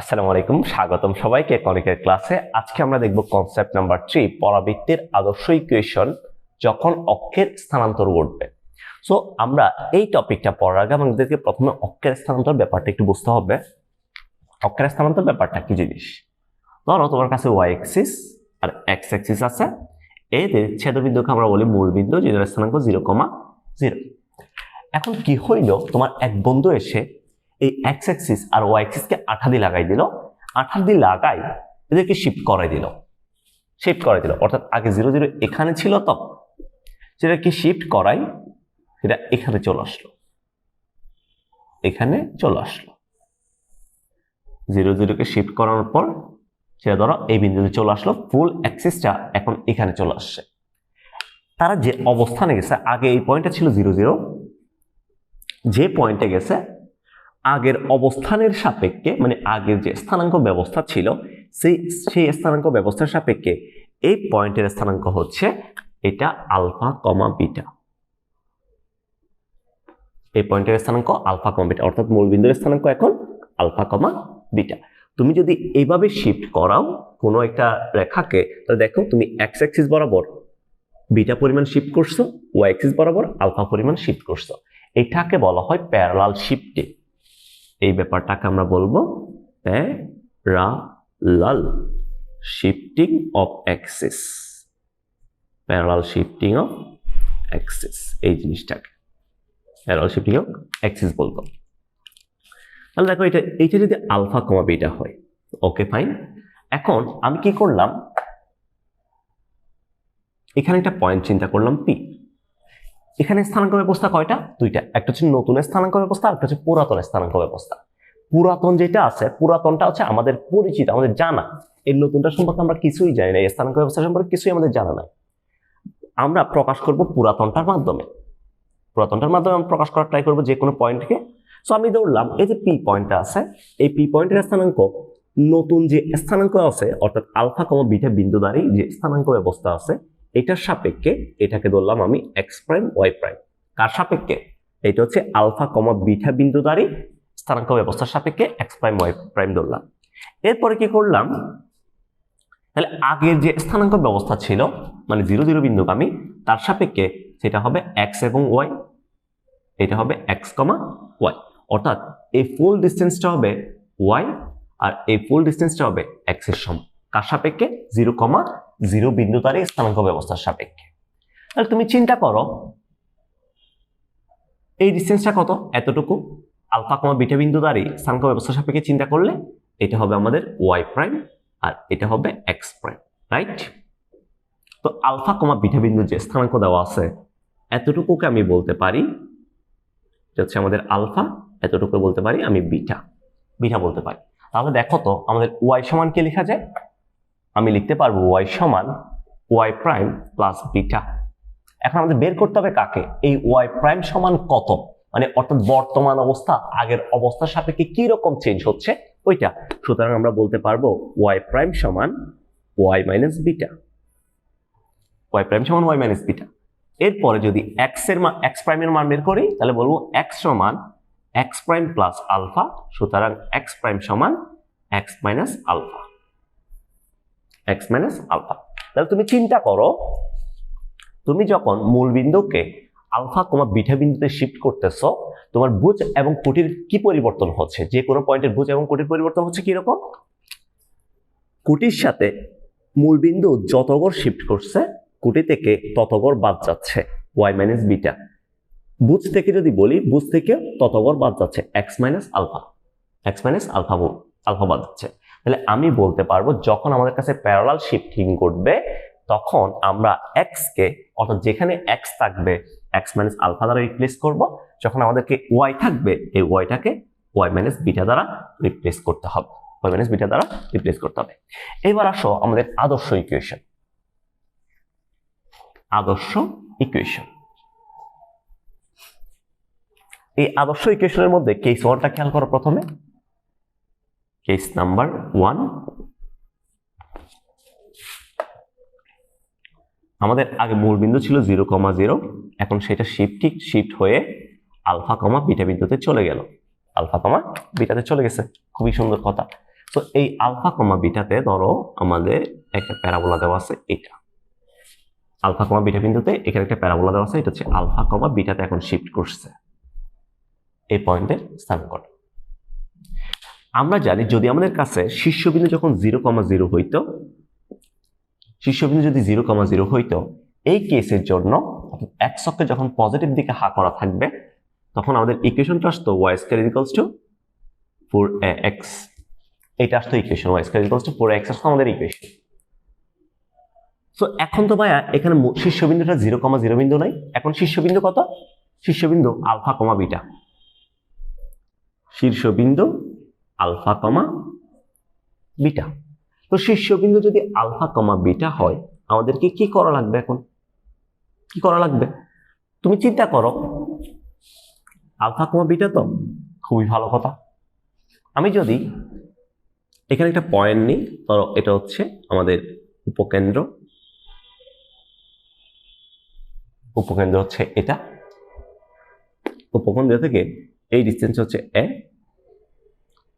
আসসালামু আলাইকুম, স্বাগতম সবাইকে কনিকের ক্লাসে। আজকে আমরা দেখব কনসেপ্ট নাম্বার 3, পরাবৃত্তের আদর্শ ইকুয়েশন যখন অক্ষের স্থানান্তর ঘটবে। সো আমরা এই টপিকটা পড়ার আগে আমাদেরকে প্রথমে অক্ষের স্থানান্তর ব্যাপারটা একটু বুঝতে হবে। অক্ষের স্থানান্তর ব্যাপারটা কি জিনিস? ধরো তোমার কাছে ওয়াই অ্যাক্সিস আর এক্স অ্যাক্সিস আছে, এদের ছেদবিন্দুকে আমরা বলি মূল বিন্দু, যেটার স্থানাঙ্ক 0,0। এখন কি হইল, তোমার এক বন্ধু এসে এই এক্স অ্যাক্সিস আর ওয়াই অ্যাক্সিসকে আঠা দিয়ে লাগাই দিল, আঠা দিয়ে লাগাই এদেরকে শিফট করে দিল, অর্থাৎ আগে 0,0 এখানে ছিল, তো সেটা কি শিফট করাই সেটা এখানে চলে আসলো, 0,0 কে শিফট করানোর পর সেটা ধরো এই বিন্দুতে চলে আসলো, ফুল অ্যাক্সিসটা এখন এখানে চলে আসছে। তারা যে অবস্থানে গেছে, আগে এই পয়েন্টটা ছিল 0,0, যে পয়েন্টে গেছে আগের অবস্থানের সাপেক্ষে, মানে আগের যে স্থানাঙ্ক ব্যবস্থা ছিল সেই স্থানাঙ্ক ব্যবস্থার সাপেক্ষে এই পয়েন্টের স্থানাঙ্ক হচ্ছে এটা আলফা কমা বিটা। এই পয়েন্টের স্থানাঙ্ক আলফা কমা বিটা, অর্থাৎ মূলবিন্দুর স্থানাঙ্ক এখন আলফা কমা বিটা। তুমি যদি এইভাবে শিফট করাও কোনো একটা রেখাকে, তাহলে দেখো তুমি এক্স অ্যাক্সিস বরাবর বিটা পরিমাণ শিফট করছো, ওয়াই অ্যাক্সিস বরাবর আলফা পরিমাণ শিফট করছো। এটাকে বলা হয় প্যারালাল শিফটিং। এই ব্যাপারটাকে আমরা বলবো parallel shifting of Axis, parallel shifting of Axis, এই জিনিসটাকে প্যারালাল শিফটিং অফ অ্যাক্সিস বলবো। তাহলে দেখো এইটা যদি আলফা কমা বিটা হয়, ওকে ফাইন। এখন আমি কি করলাম, এখানে একটা পয়েন্ট চিন্তা করলাম পি। এখানে স্থানাঙ্ক ব্যবস্থা কয়টা? দুইটা, একটা হচ্ছে নতুন স্থানাঙ্ক ব্যবস্থা, একটা হচ্ছে পুরাতন স্থানাঙ্ক ব্যবস্থা। পুরাতন যেটা আছে, পুরাতনটা হচ্ছে আমাদের পরিচিত, আমাদের জানা। এই নতুনটা সম্পর্কে আমরা কিছুই জানি না, এই স্থানাঙ্ক ব্যবস্থা সম্পর্কে কিছুই আমাদের জানা নাই। আমরা প্রকাশ করব পুরাতনটার মাধ্যমে আমরা প্রকাশ করার ট্রাই করবো যে কোনো পয়েন্টকে। সো আমি ধরলাম এই যে পি পয়েন্টটা আছে, এই পি পয়েন্টের স্থানাঙ্ক নতুন যে স্থানাঙ্ক আছে, অর্থাৎ আলফা কমা বিটা বিন্দুদ্বারী যে স্থানাঙ্ক ব্যবস্থা আছে, এটার সাপেক্ষে এটাকে ধরলাম আমি এক্স প্রাইম ওয়াই প্রাইম। কার সাপেক্ষে? এটা হচ্ছে আলফা কমা বিটা বিন্দুদ্বারী স্থানাঙ্ক ব্যবস্থার সাপেক্ষে এক্স প্রাইম ওয়াই প্রাইম ধরলাম। এরপরে কি করলাম, তাহলে আগের যে স্থানাঙ্ক ব্যবস্থা ছিল মানে 0,0 বিন্দুগামী, তার সাপেক্ষে সেটা হবে এক্স এবং ওয়াই, এটা হবে এক্স কমা ওয়াই, অর্থাৎ এই ফুল ডিস্টেন্সটা হবে ওয়াই আর এই ফুল ডিস্টেন্সটা হবে এক্স এর সমান। কার সাপেক্ষে? 0,0 বিন্দুদ্বারী স্থানাঙ্ক ব্যবস্থার সাপেক্ষে। তাহলে তুমি চিন্তা করো এই ডিস্টেন্সটা কত? এতটুকু। আলফা কমা বিটা বিন্দুদ্বারী স্থানাঙ্ক ব্যবস্থার সাপেক্ষে চিন্তা করলে এটা হবে আমাদের ওয়াই প্রাইম আর এটা হবে এক্স প্রাইম, রাইট? তো আলফা কমা বিটা বিন্দু যে স্থানাঙ্ক দেওয়া আছে, এতটুকুকে আমি বলতে পারি এটা হচ্ছে আমাদের আলফা, এতটুকু বলতে পারি আমি বিটা বলতে পারি। তাহলে দেখো তো আমাদের ওয়াই সমান কি লেখা যায়? আমি লিখতে পারবো ওয়াই সমান ওয়াই প্রাইম প্লাস বিটা। এখন আমাদের বের করতে হবে কাকে? এই ওয়াই প্রাইম সমান কত, মানে অর্থাৎ বর্তমান অবস্থা আগের অবস্থার সাপেক্ষে কি রকম চেঞ্জ হচ্ছে ওইটা। সুতরাং আমরা বলতে পারবো ওয়াই প্রাইম সমান y minus beta, y prime সমান ওয়াই মাইনাস বিটা। এরপরে যদি এক্স প্রাইমের মান বের করি, তাহলে বলবো এক্স সমান এক্স প্রাইম প্লাস আলফা, সুতরাং এক্স প্রাইম সমান x minus alpha, x minus alpha. তাহলে তুমি চিন্তা করো, তুমি যখন মূল বিন্দুকে আলফা কমা বিটা বিন্দুতে শিফট করতেছো, তোমার ভুজ এবং কোটির কি পরিবর্তন হচ্ছে? যে কোনো পয়েন্টের ভুজ এবং কোটির পরিবর্তন হচ্ছে কি রকম? কোটির সাথে মূল বিন্দু যত গড় শিফট করছে, কোটি থেকে তত গড় বাদ যাচ্ছে ওয়াই মাইনাস বিটা। ভুজ থেকে যদি বলি, ভুজ থেকে তত গড় বাদ যাচ্ছে এক্স মাইনাস আলফা, আলফা বাদ যাচ্ছে। তাহলে আমি বলতে পারবো যখন আমাদের কাছে প্যারালাল শিফটিং ঘটবে, তখন আমরা এক্স কে, অর্থাৎ যেখানে এক্স থাকবে এক্স মাইনাস আলফা দ্বারা রিপ্লেস করব, যখন আমাদেরকে ওয়াই থাকবে এই ওয়াইটাকে ওয়াই মাইনাস বিটা দ্বারা রিপ্লেস করতে হবে, এবার আসো আমাদের আদর্শ ইকুয়েশন। এই আদর্শ ইকুয়েশনের মধ্যে কেস 1টা খেয়াল করো। প্রথমে কেস নাম্বার 1, আমাদের আগে মূল বিন্দু ছিল 0,0, এখন সেটা শিফট হয়ে আলফা কমা বিটা বিন্দুতে চলে গেল, খুবই সুন্দর কথা। তো এই আলফা কমা বিটাতে ধরো আমাদের একটা প্যারাবোলা দেওয়া আছে, এটা আলফা কমা বিটা বিন্দুতে এখানে একটা প্যারাবোলা দেওয়া আছে, এটা হচ্ছে আলফা কমা বিটাতে এখন শিফট করছে এই পয়েন্টের স্থানাঙ্কন। আমরা জানি যদি আমাদের কাছে শীর্ষবিন্দু যখন 0,0 হইতো, শীর্ষবিন্দু যদি 0,0 হইতো, এই কেসের জন্য এক্স অক্ষে যখন পজিটিভ দিকে হা করা থাকবে তখন আমাদের ইকুয়েশনটা আসতো y² = 4ax। এটা আসতো ইকুয়েশন, y² = 4ax আসতো আমাদের ইকুয়েশন। সো এখন তো ভাইয়া এখানে শীর্ষবিন্দুটা 0,0 বিন্দু নাই, এখন শীর্ষবিন্দু কত? শীর্ষবিন্দু আলফা কমা বিটা, শীর্ষবিন্দু আলফা কমা বিটা। তো শীর্ষবিন্দু যদি আলফা কমা বিটা হয় আমাদেরকে কি করা লাগবে? এখন কি করা লাগবে তুমি চিন্তা করো। আলফা কমা বিটা তো খুবই ভালো কথা। আমি যদি এখানে একটা পয়েন্ট নিই, ধরো এটা হচ্ছে আমাদের উপকেন্দ্র, উপকেন্দ্র হচ্ছে এটা, উপকেন্দ্র থেকে এই ডিসটেন্স হচ্ছে এ,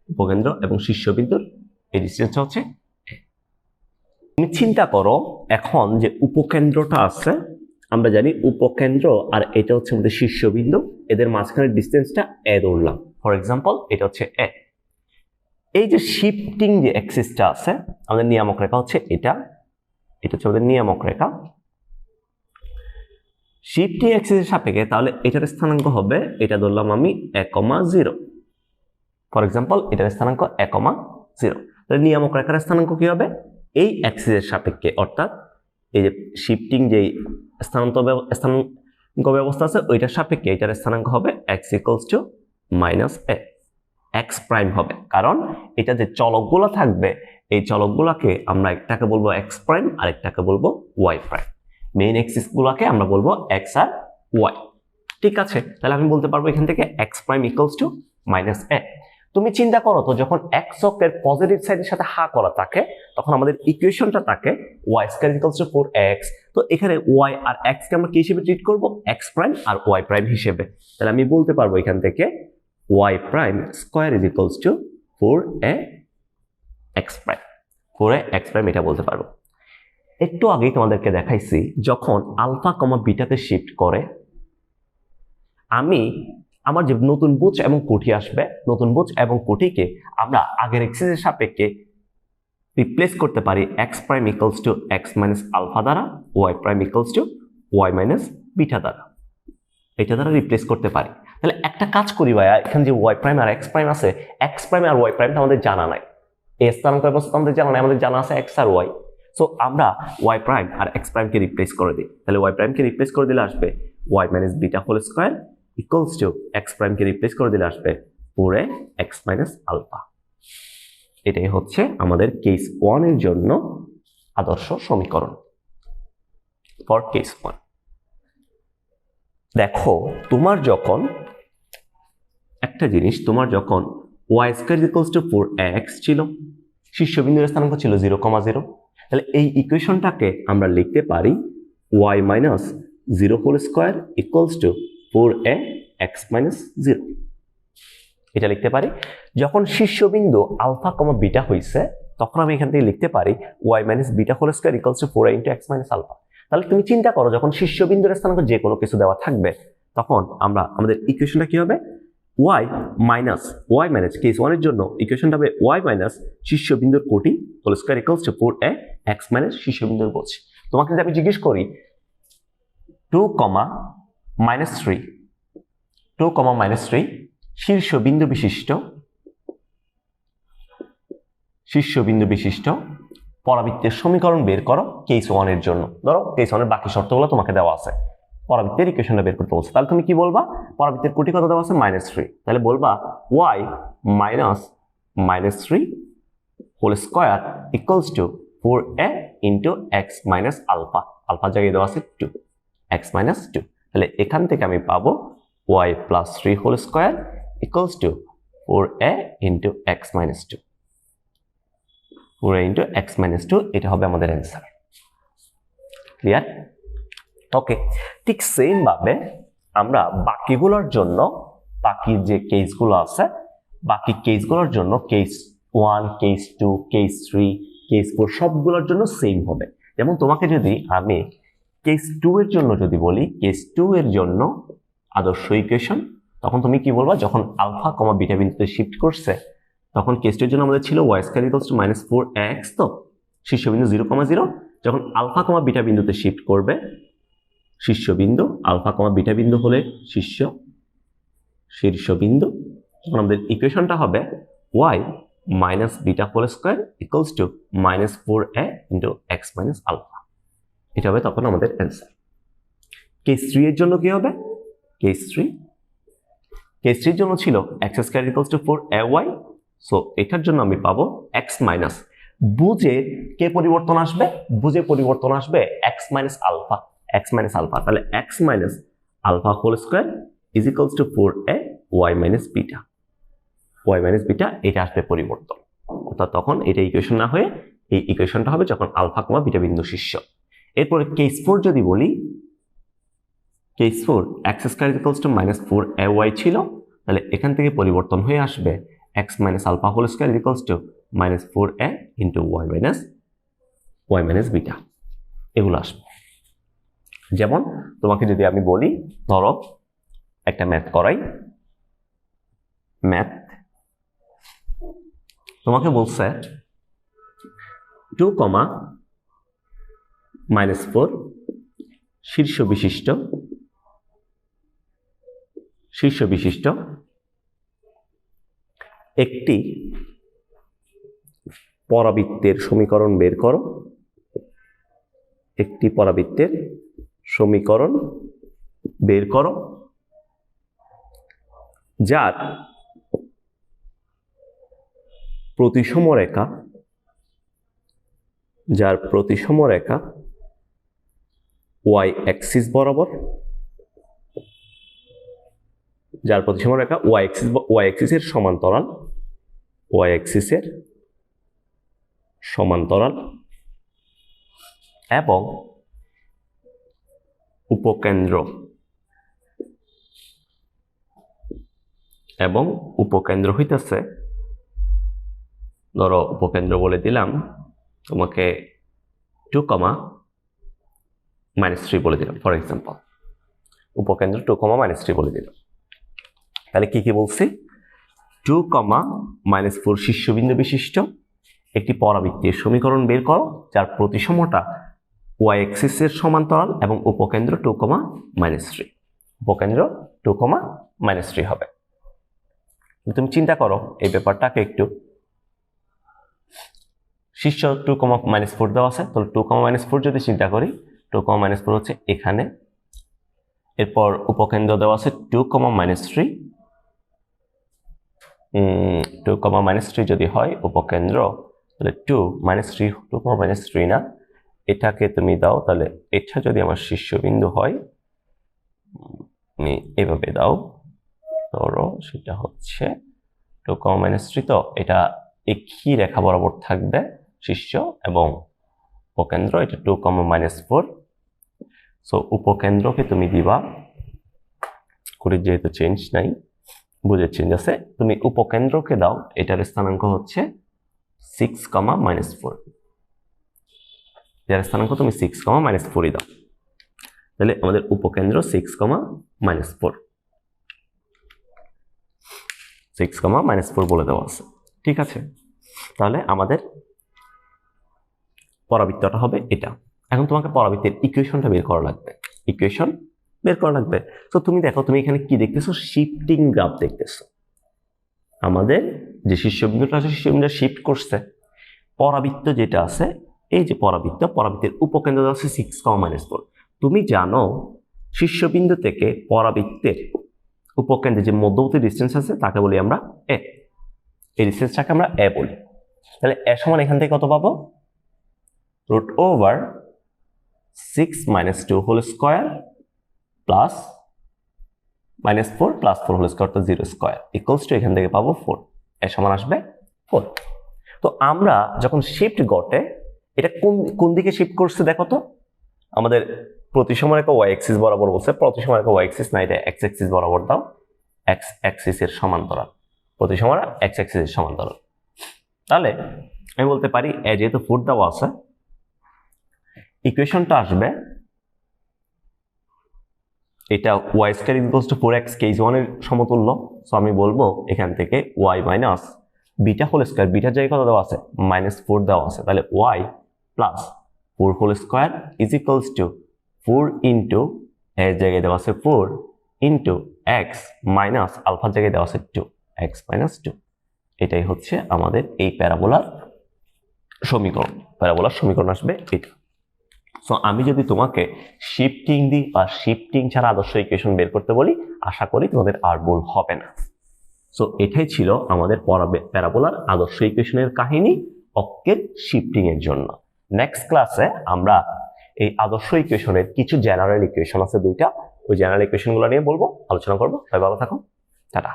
উপকেন্দ্র এবং শীর্ষবিন্দুর এই ডিসটেন্স হচ্ছে এ। তুমি চিন্তা করো এখন যে উপকেন্দ্রটা আছে, আমরা জানি উপকেন্দ্র আর এটা হচ্ছে আমাদের শীর্ষবিন্দু, এদের মাঝখানের ডিসটেন্সটা এ ধরলাম, ফর এক্সাম্পল এটা হচ্ছে এ। এই যে শিফটিং যে অ্যাক্সিসটা আছে, আমাদের নিয়ামক রেখা হচ্ছে এটা, এটা হচ্ছে আমাদের নিয়ামক রেখা। শিফটিং অ্যাক্সিসের সাপেক্ষে তাহলে এটার স্থানাঙ্ক হবে, এটা ধরলাম আমি 1,0, ফর এক্সাম্পল এটার স্থানাঙ্ক 1,0। তাহলে নিয়ামক রেখার স্থানাঙ্ক কি হবে? এই অ্যাক্সিসের সাপেক্ষে, অর্থাৎ এই যে শিফটিং যে স্থানাঙ্ক ব্যবস্থা আছে ওইটার সাপেক্ষে এটার স্থানাঙ্ক হবে x = -a, x প্রাইম হবে, কারণ এটা যে চলকগুলো থাকবে এই চলকগুলোকে আমরা একটাকে বলবো x প্রাইম আর একটাকে বলবো y প্রাইম। মেইন অ্যাক্সিস গুলোকে আমরা বলবো x আর y। ঠিক আছে, তাহলে আমি বলতে পারবো এখান থেকে x প্রাইম = -a। তুমি চিন্তা করো তো যখন x অক্ষের পজিটিভ সাইডের সাথে হা করা থাকে তখন আমাদের ইকুয়েশনটা থাকে y² = 4x। তো এখানে y আর x কে আমরা কি হিসেবে ট্রিট করব? x প্রাইম আর y প্রাইম হিসেবে। তাহলে আমি বলতে পারবো এখান থেকে y prime square = 4ax prime, 4ax prime এটা বলতে পারবো। একটু আগেই তোমাদেরকে দেখাইছি যখন আলফা কমা বিটাতে শিফট করে আমি আমার যে নতুন বুচ এবং কোটি আসবে, নতুন বুচ এবং কোটিকে আমরা আগের এক্সিসের সাপেক্ষে রিপ্লেস করতে পারি x প্রাইম = x - আলফা দ্বারা, y প্রাইম = y - বিটা দ্বারা, এটা দ্বারা রিপ্লেস করতে পারি। তাহলে একটা কাজ করি ভাইয়া, এখানে যে y প্রাইম আর x প্রাইম আছে, x প্রাইম আর y প্রাইমটা আমাদের জানা নাই, এই স্থানাঙ্ক ব্যবস্থা আমাদের জানা নাই, আমাদের জানা আছে x আর y। সো আমরা y প্রাইম আর x প্রাইমকে রিপ্লেস করে দিই। তাহলে y প্রাইমকে রিপ্লেস করে দিলে আসবে y - beta whole square = x প্রাইমকে রিপ্লেস করে দিলে আসবে 4ax - আলফা। এটাই হচ্ছে আমাদের কেস 1 এর জন্য আদর্শ সমীকরণ ফর কেস 1। দেখো তোমার যখন একটা জিনিস, তোমার যখন y² = 4ax ছিল, শীর্ষবিন্দুর স্থানাঙ্ক ছিল 0,0, তাহলে এই ইকুয়েশনটাকে আমরা লিখতে পারি y - 0 হোল স্কয়ার = 4ax - 0। এটা লিখতে পারি। যখন শীর্ষবিন্দু আলফা কমা বিটা হইছে তখন আমি এখান থেকে লিখতে পারি y - beta whole square = 4a × x - alpha. তাহলে তুমি চিন্তা করো যখন শীর্ষবিন্দুর স্থানাঙ্ক যে কোনো কিছু দেওয়া থাকবে তখন আমাদের ইকুয়েশনটা কি হবে? y - কেস 1 এর জন্য ইকুয়েশনটা হবে y - শীর্ষবিন্দুর কোটি হোল স্কয়ার = 4ax - শীর্ষবিন্দুর বুচ। তোমাকে যদি আমি জিজ্ঞেস করি 2, -3, 2, -3 শীর্ষবিন্দু বিশিষ্ট পরাবৃত্তের সমীকরণ বের করো কেস 1 এর জন্য। ধরো কেস 1 এর বাকি শর্তগুলো তোমাকে দেওয়া আছে, পরাবৃত্তের ইকুয়েশনটা বের করতে বলছে। তাহলে তুমি কি বলবা? পরাবৃত্তের কোটি কত দেওয়া আছে? -3। তাহলে বলবা y - 3 whole square = 4a × x - alpha. আলফার জায়গায় দেওয়া আছে 2, x - 2। তাহলে এখান থেকে আমি পাবো y + 3 whole square = 4a × x - 2, 4a × x - 2। এটা হবে আমাদের অ্যান্সার। ক্লিয়ার? ওকে, ঠিক সেম ভাবে আমরা বাকিগুলোর জন্য, বাকি যে কেসগুলো আছে বাকি কেসগুলোর জন্য কেস 1, কেস 2, কেস 3, কেস 4 সবগুলোর জন্য সেম হবে। যেমন তোমাকে যদি আমি কেস 2 এর জন্য যদি বলি, কেস 2 এর জন্য আদর্শ ইকুয়েশন, তখন তুমি কি বলবা? যখন আলফা কমা বিটা বিন্দুতে শিফট করছে, তখন কেস 2 এর জন্য আমাদের ছিল y square equals two -4x, তো শীর্ষবিন্দু 0, 0। যখন আলফা কমা বিটা বিন্দুতে শিফট করবে, শীর্ষবিন্দু আলফা কমা বিটা বিন্দু হলে শীর্ষবিন্দু, তখন আমাদের ইকুয়েশনটা হবে y minus beta whole square equals to -4a into x minus alpha. এটা হবে তখন আমাদের অ্যান্সার। কেস 3 এর জন্য কি হবে? কেস 3 এর জন্য ছিল x square equals to 4ay, so এটার জন্য আমি পাবো x মাইনাস, বুঝে কে পরিবর্তন আসবে? বুঝে পরিবর্তন আসবে x মাইনাস আলফা, তাহলে x minus alpha whole square is equals to 4a y minus beta, এটা আসবে পরিবর্তন। অর্থাৎ তখন এটা ইকুয়েশন না হয়ে এই ইকুয়েশনটা হবে যখন আলফা কমা বিটা বিন্দু শীর্ষ। এরপরে কেস 4 যদি বলি, case 4 x square equals to -4ay ছিল, তাহলে এখান থেকে পরিবর্তন হয়ে আসবে x minus alpha whole square equals to -4a into y minus beta, এগুলো আসবে। যেমন তোমাকে যদি আমি বলি, ধরো একটা ম্যাথ করাই, ম্যাথ তোমাকে বলছে 2, -4 শীর্ষ বিশিষ্ট একটি পরাবৃত্তের সমীকরণ বের করো, যার প্রতিসম রেখা y অ্যাক্সিস বরাবর, y অ্যাক্সিসের সমান্তরাল, এবং উপকেন্দ্র হইতেছে, ধরো উপকেন্দ্র বলে দিলাম তোমাকে 2, -3 বলে দিলাম, ফর এক্সাম্পল উপকেন্দ্র 2, -3 বলে দিলাম। তাহলে কি বলছি? 2, -4 শীর্ষবিন্দু বিশিষ্ট একটি পরাবৃত্তের সমীকরণ বের করো যার প্রতিসমটা y অ্যাক্সিসের সমান্তরাল এবং উপকেন্দ্র 2, -3 হবে। তুমি চিন্তা করো এই ব্যাপারটাকে একটু, শীর্ষ 2, -4 দেওয়া আছে, তাহলে 2, -4 যদি চিন্তা করি, 2, -4 হচ্ছে এখানে, এরপর উপকেন্দ্র দেওয়া আছে 2, -3, 2, -3 যদি হয় উপকেন্দ্র, তাহলে 2, -3 না, এটাকে তুমি দাও, তাহলে এটা যদি আমার শীর্ষবিন্দু হয়, এভাবে দাও, ধরো সেটা হচ্ছে 2, -3, তো এটা একই রেখা বরাবর থাকবে শীর্ষ এবং উপকেন্দ্র, এটা 2, -4। সো উপকেন্দ্রকে তুমি দিবা, করে যেহেতু চেঞ্জ নাই, বুঝে চেঞ্জ আছে, তুমি উপকেন্দ্রকে দাও, এটার স্থানাঙ্ক হচ্ছে 6, -4, যার স্থানাঙ্ক তুমি 6, -4 দাও, তাহলে আমাদের উপকেন্দ্র 6, -4 বলে দেওয়া আছে। ঠিক আছে, তাহলে আমাদের পরাবৃত্তটা হবে এটা। এখন তোমাকে পরাবৃত্তের ইকুয়েশনটা বের করা লাগবে। তো তুমি দেখো, তুমি এখানে কি দেখতেছো? শিফটিং গ্রাফ দেখতেছো। আমাদের যে শীর্ষবিন্দুটা আছে, শীর্ষবিন্দুটা শিফট করছে। পরাবৃত্ত যেটা আছে, এই যে পরাবৃত্তের উপকেন্দ্র আছে 6, -4। তুমি জানো শীর্ষবিন্দু থেকে পরাবৃত্তের উপকেন্দ্রে যে মধ্যবর্তী ডিসটেন্স আছে তাকে বলি আমরা এ, এই ডিসটেন্সটাকে আমরা এ বলি। তাহলে এ সমান এখান থেকে কত পাবো? √6 - 2 whole square plus -4 + 4 whole square, তো 0 স্কয়ার ইকুয়ালস টু, এখান থেকে পাবো 4, এর সমান আসবে 4। তো আমরা যখন শিফট ঘটে, এটা কোন দিকে শিফট করছে দেখো তো। আমাদের প্রতিসম রেখা y অ্যাক্সিস বরাবর বলছে, প্রতিসম রেখা y অ্যাক্সিস না, এটা x অ্যাক্সিস বরাবর দাও, x অ্যাক্সিসের সমান্তরাল, প্রতিসম x অ্যাক্সিসের সমান্তরাল। তাহলে আমি বলতে পারি যেহেতু 4 দেওয়া আছে, ইকুয়েশনটা আসবে এটা y square equals two 4x k1 এর সমতুল্য। সো আমি বলবো এখান থেকে y minus beta whole square, বিটার জায়গায় কত দেওয়া আছে -4 দেওয়া আছে, তাহলে y plus 4 whole square is equals to 4 into এর জায়গায় দেওয়া আছে 4 ইনটু x মাইনাস আলফার জায়গায় দেওয়া আছে 2 x মাইনাস 2। এটাই হচ্ছে আমাদের এই প্যারাবোলার সমীকরণ। প্যারাবোলার সমীকরণ আসবে এটা। সো আমি যদি তোমাকে শিফটিং দিই বা শিফটিং ছাড়া আদর্শ ইকুয়েশন বের করতে বলি, আশা করি তোমাদের আর ভুল হবে না। সো এটাই ছিল আমাদের প্যারাবোলার আদর্শ ইকুয়েশনের কাহিনী অক্ষের শিফটিং এর জন্য। নেক্সট ক্লাসে আমরা এই আদর্শ ইকুয়েশনের কিছু জেনারেল ইকুয়েশন আছে দুইটা, ওই জেনারেল ইকুয়েশনগুলো নিয়ে বলবো, আলোচনা করবো। সবাই ভালো থাকো, টাটা।